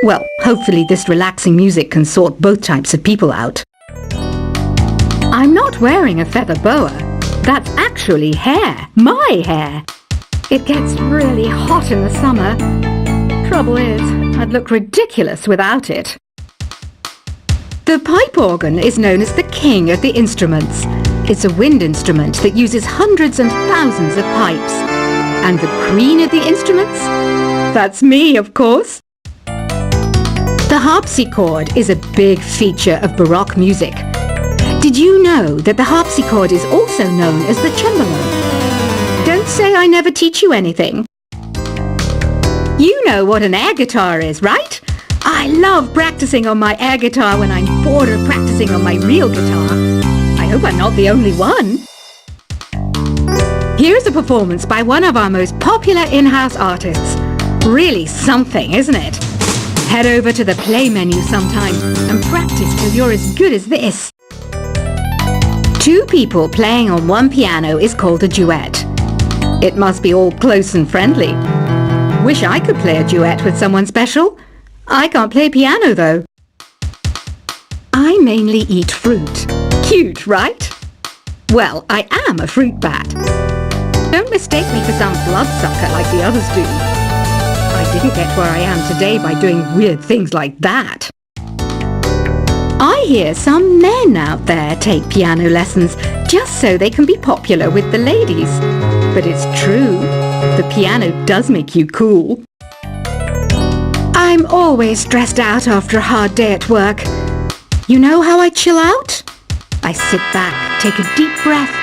Well, hopefully this relaxing music can sort both types of people out. I'm not wearing a feather boa. That's actually hair. My hair. It gets really hot in the summer. Trouble is, I'd look ridiculous without it. The pipe organ is known as the king of the instruments. It's a wind instrument that uses hundreds and thousands of pipes. And the queen of the instruments? That's me, of course. The harpsichord is a big feature of Baroque music. Did you know that the harpsichord is also known as the cembalo? Don't say I never teach you anything. You know what an air guitar is, right? I love practicing on my air guitar when I'm bored of practicing on my real guitar. I hope I'm not the only one. Here's a performance by one of our most popular in-house artists. Really something, isn't it? Head over to the play menu sometime and practice till you're as good as this. Two people playing on one piano is called a duet. It must be all close and friendly. Wish I could play a duet with someone special. I can't play piano though. I mainly eat fruit. Cute, right? Well, I am a fruit bat. Don't mistake me for some bloodsucker like the others do. I didn't get where I am today by doing weird things like that. I hear some men out there take piano lessons just so they can be popular with the ladies. But it's true, the piano does make you cool. I'm always stressed out after a hard day at work. You know how I chill out? I sit back, take a deep breath,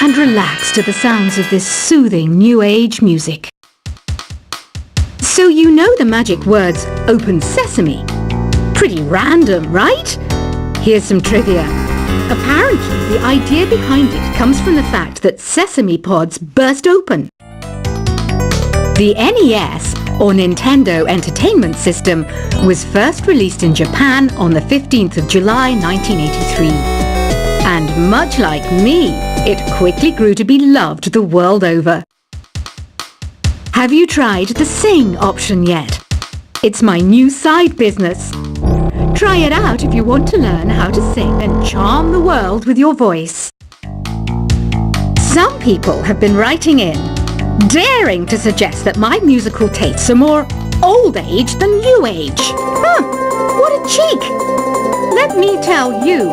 and relax to the sounds of this soothing new age music. So you know the magic words "open sesame"? Pretty random, right? Here's some trivia. Apparently, the idea behind it comes from the fact that sesame pods burst open. The NES, or Nintendo Entertainment System, was first released in Japan on the 15th of July 1983. And much like me, it quickly grew to be loved the world over. Have you tried the Sing option yet? It's my new side business. Try it out if you want to learn how to sing and charm the world with your voice. Some people have been writing in, daring to suggest that my musical tastes are more old age than new age. Huh, what a cheek! Let me tell you,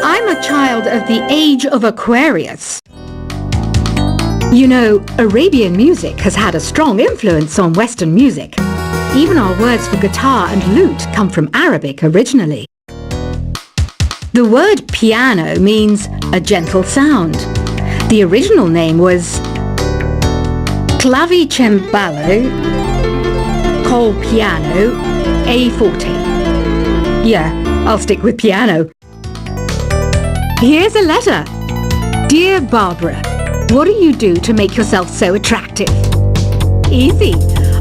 I'm a child of the age of Aquarius. You know, Arabian music has had a strong influence on Western music. Even our words for guitar and lute come from Arabic originally. The word piano means a gentle sound. The original name was clavicembalo col piano a forte. Yeah, I'll stick with piano. Here's a letter. Dear Barbara, what do you do to make yourself so attractive? Easy.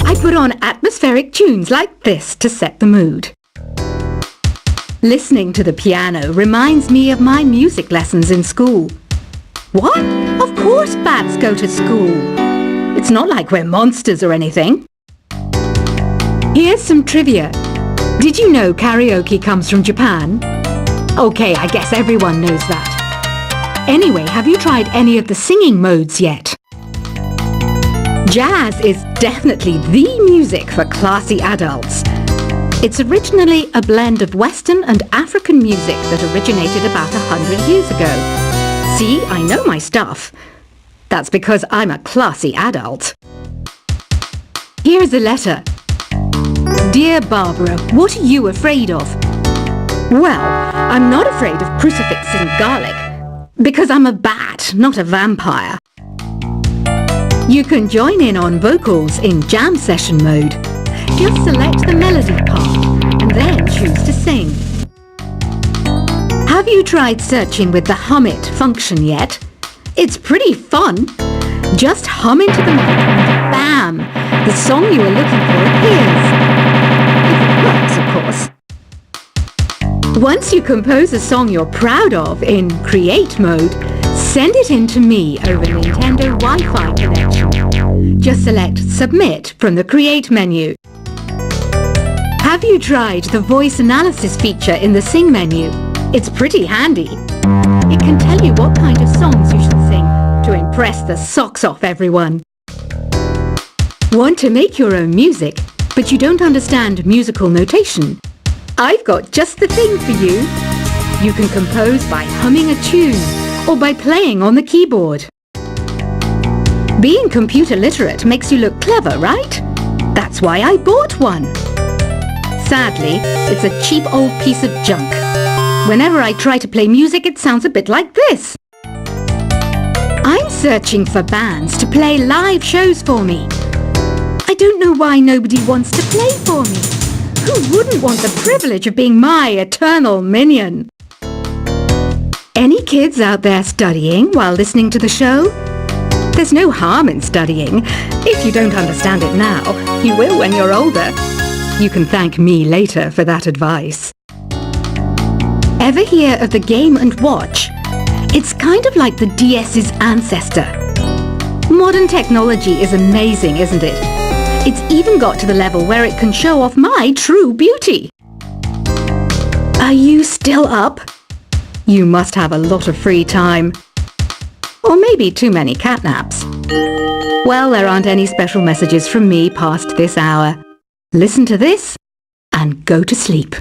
I put on atmospheric tunes like this to set the mood. Listening to the piano reminds me of my music lessons in school. What? Of course bats go to school. It's not like we're monsters or anything. Here's some trivia. Did you know karaoke comes from Japan? Okay, I guess everyone knows that. Anyway, have you tried any of the singing modes yet? Jazz is definitely the music for classy adults. It's originally a blend of Western and African music that originated about 100 years ago. See, I know my stuff. That's because I'm a classy adult. Here's a letter. Dear Barbara, what are you afraid of? Well, I'm not afraid of crucifixes and garlic, because I'm a bat, not a vampire. You can join in on vocals in jam session mode. Just select the melody part and then choose to sing. Have you tried searching with the Hum It function yet? It's pretty fun. Just hum into the mic and bam! The song you are looking for appears. If it works, of course. Once you compose a song you're proud of in Create mode, send it in to me over Nintendo Wi-Fi connection. Just select Submit from the Create menu. Have you tried the voice analysis feature in the Sing menu? It's pretty handy. It can tell you what kind of songs you should sing to impress the socks off everyone. Want to make your own music, but you don't understand musical notation? I've got just the thing for you. You can compose by humming a tune or by playing on the keyboard. Being computer literate makes you look clever, right? That's why I bought one. Sadly, it's a cheap old piece of junk. Whenever I try to play music, it sounds a bit like this. I'm searching for bands to play live shows for me. I don't know why nobody wants to play for me. Who wouldn't want the privilege of being my eternal minion? Any kids out there studying while listening to the show? There's no harm in studying. If you don't understand it now, you will when you're older. You can thank me later for that advice. Ever hear of the Game & Watch? It's kind of like the DS's ancestor. Modern technology is amazing, isn't it? It's even got to the level where it can show off my true beauty. Are you still up? You must have a lot of free time. Or maybe too many catnaps. Well, there aren't any special messages from me past this hour. Listen to this and go to sleep.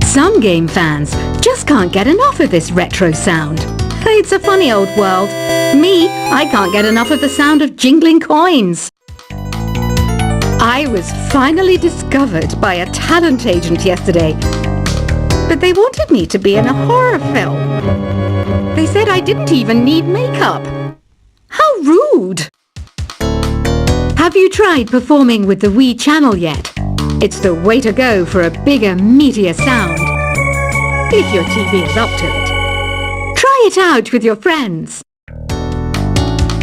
Some game fans just can't get enough of this retro sound. It's a funny old world. Me, I can't get enough of the sound of jingling coins. I was finally discovered by a talent agent yesterday, but they wanted me to be in a horror film. They said I didn't even need makeup. How rude! Have you tried performing with the Wii channel yet? It's the way to go for a bigger, meatier sound. If your TV is up to it. Try it out with your friends.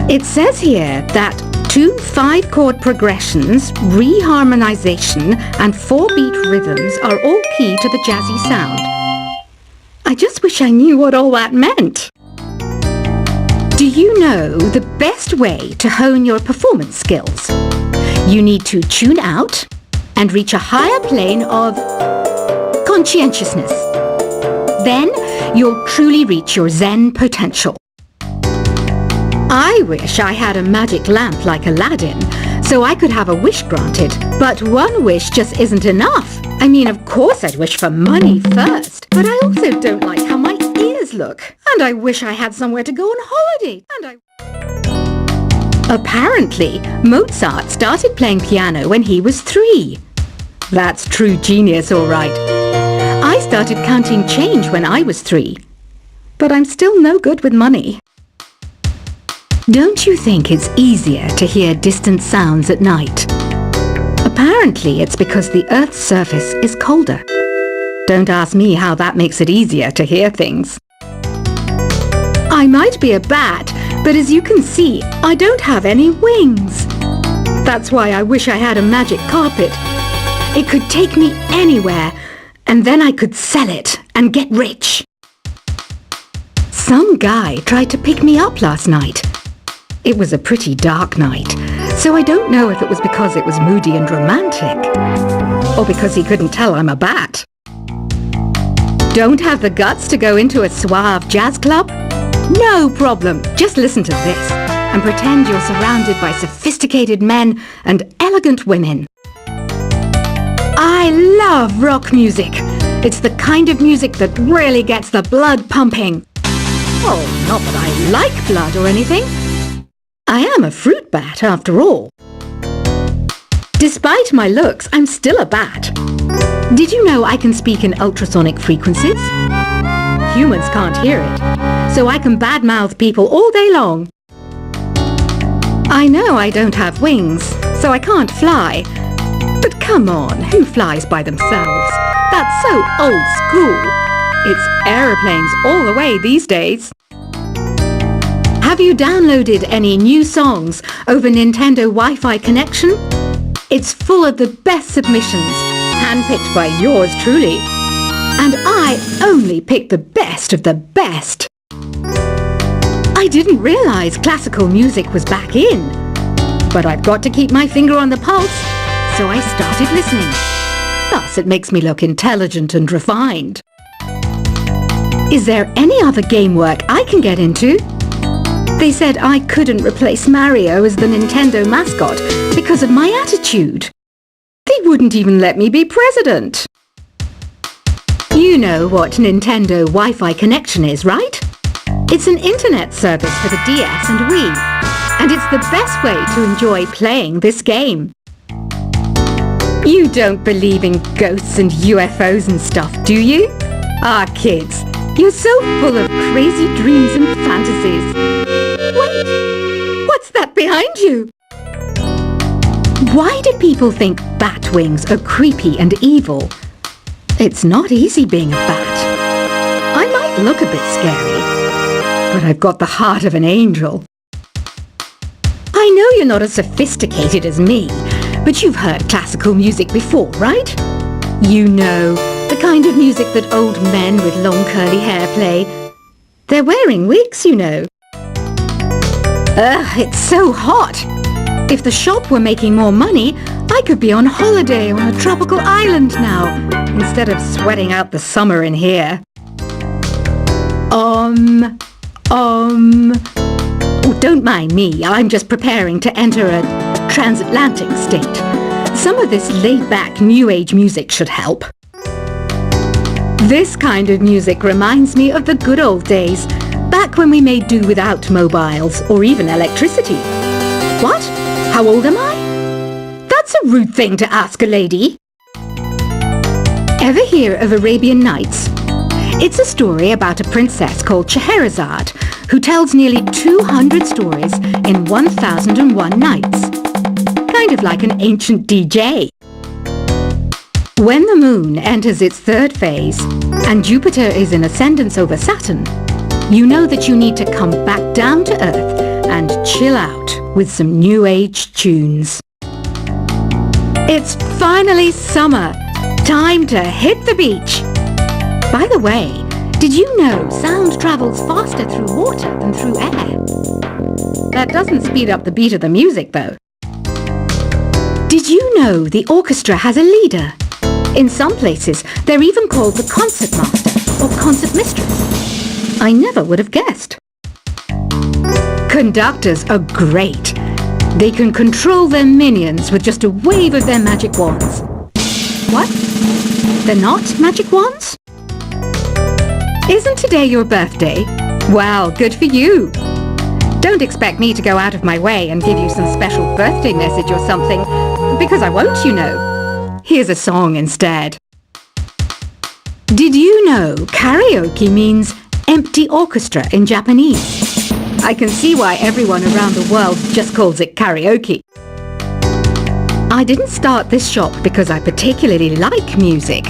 It says here that 2 5-chord progressions, reharmonization, and 4-beat rhythms are all key to the jazzy sound. I just wish I knew what all that meant. Do you know the best way to hone your performance skills? You need to tune out and reach a higher plane of conscientiousness. Then you'll truly reach your Zen potential. I wish I had a magic lamp like Aladdin, so I could have a wish granted. But one wish just isn't enough. I mean, of course I'd wish for money first, but I also don't like how my ears look. And I wish I had somewhere to go on holiday. Apparently, Mozart started playing piano when he was 3. That's true genius, all right. I started counting change when I was 3. But I'm still no good with money. Don't you think it's easier to hear distant sounds at night? Apparently, it's because the Earth's surface is colder. Don't ask me how that makes it easier to hear things. I might be a bat, but as you can see, I don't have any wings. That's why I wish I had a magic carpet. It could take me anywhere, and then I could sell it and get rich. Some guy tried to pick me up last night. It was a pretty dark night, so I don't know if it was because it was moody and romantic, or because he couldn't tell I'm a bat. Don't have the guts to go into a suave jazz club? No problem, just listen to this and pretend you're surrounded by sophisticated men and elegant women. I love rock music. It's the kind of music that really gets the blood pumping. Oh, not that I like blood or anything. I am a fruit bat, after all. Despite my looks, I'm still a bat. Did you know I can speak in ultrasonic frequencies? Humans can't hear it, so I can badmouth people all day long. I know I don't have wings, so I can't fly. But come on, who flies by themselves? That's so old school. It's aeroplanes all the way these days. Have you downloaded any new songs over Nintendo Wi-Fi connection? It's full of the best submissions, handpicked by yours truly. And I only pick the best of the best. I didn't realize classical music was back in. But I've got to keep my finger on the pulse, so I started listening. Thus, it makes me look intelligent and refined. Is there any other game work I can get into? They said I couldn't replace Mario as the Nintendo mascot because of my attitude. They wouldn't even let me be president. You know what Nintendo Wi-Fi connection is, right? It's an internet service for the DS and Wii, and it's the best way to enjoy playing this game. You don't believe in ghosts and UFOs and stuff, do you? Ah, kids, you're so full of crazy dreams and fantasies. Wait, what's that behind you? Why do people think bat wings are creepy and evil? It's not easy being a bat. I might look a bit scary, but I've got the heart of an angel. I know you're not as sophisticated as me, but you've heard classical music before, right? You know, the kind of music that old men with long curly hair play. They're wearing wigs, you know. Ugh, it's so hot. If the shop were making more money, I could be on holiday on a tropical island now, instead of sweating out the summer in here. Oh, don't mind me, I'm just preparing to enter a transatlantic state. Some of this laid-back New Age music should help. This kind of music reminds me of the good old days, back when we made do without mobiles or even electricity. What? How old am I? That's a rude thing to ask a lady. Ever hear of Arabian Nights? It's a story about a princess called Scheherazade who tells nearly 200 stories in 1001 nights. Kind of like an ancient DJ. When the moon enters its third phase and Jupiter is in ascendance over Saturn, you know that you need to come back down to Earth and chill out with some New Age tunes. It's finally summer. Time to hit the beach. By the way, did you know sound travels faster through water than through air? That doesn't speed up the beat of the music, though. Did you know the orchestra has a leader? In some places, they're even called the concert master or concert mistress. I never would have guessed. Conductors are great. They can control their minions with just a wave of their magic wands. What? They're not magic wands? Isn't today your birthday? Well, good for you. Don't expect me to go out of my way and give you some special birthday message or something, because I won't, you know. Here's a song instead. Did you know karaoke means empty orchestra in Japanese? I can see why everyone around the world just calls it karaoke. I didn't start this shop because I particularly like music.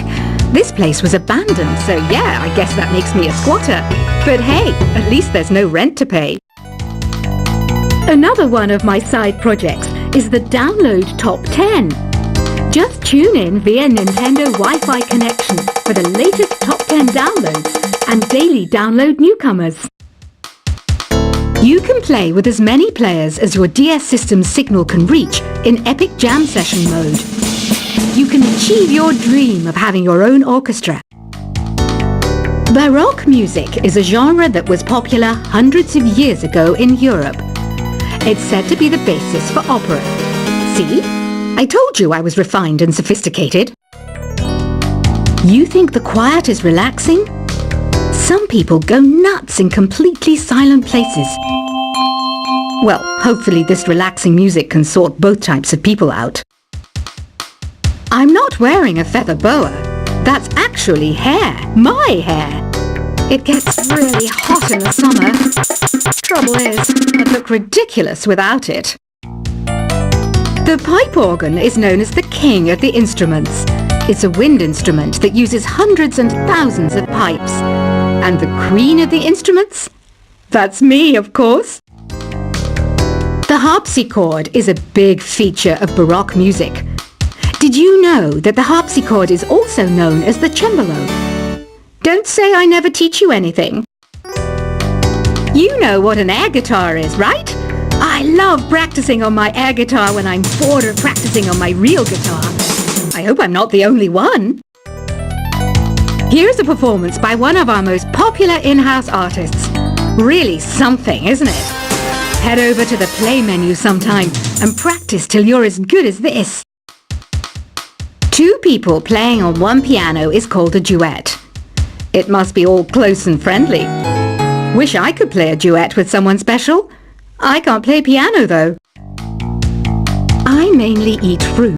This place was abandoned, so yeah, I guess that makes me a squatter. But hey, at least there's no rent to pay. Another one of my side projects is the Download Top 10. Just tune in via Nintendo Wi-Fi connection for the latest Top 10 downloads and daily download newcomers. You can play with as many players as your DS system's signal can reach in Epic Jam Session mode. You can achieve your dream of having your own orchestra. Baroque music is a genre that was popular hundreds of years ago in Europe. It's said to be the basis for opera. See? I told you I was refined and sophisticated. You think the quiet is relaxing? Some people go nuts in completely silent places. Well, hopefully this relaxing music can sort both types of people out. I'm not wearing a feather boa. That's actually hair. My hair. It gets really hot in the summer. Trouble is, I'd look ridiculous without it. The pipe organ is known as the king of the instruments. It's a wind instrument that uses hundreds and thousands of pipes. And the queen of the instruments? That's me, of course. The harpsichord is a big feature of Baroque music. Did you know that the harpsichord is also known as the cembalo? Don't say I never teach you anything. You know what an air guitar is, right? I love practicing on my air guitar when I'm bored of practicing on my real guitar. I hope I'm not the only one. Here's a performance by one of our most popular in-house artists. Really something, isn't it? Head over to the play menu sometime and practice till you're as good as this. Two people playing on one piano is called a duet. It must be all close and friendly. Wish I could play a duet with someone special. I can't play piano though. I mainly eat fruit.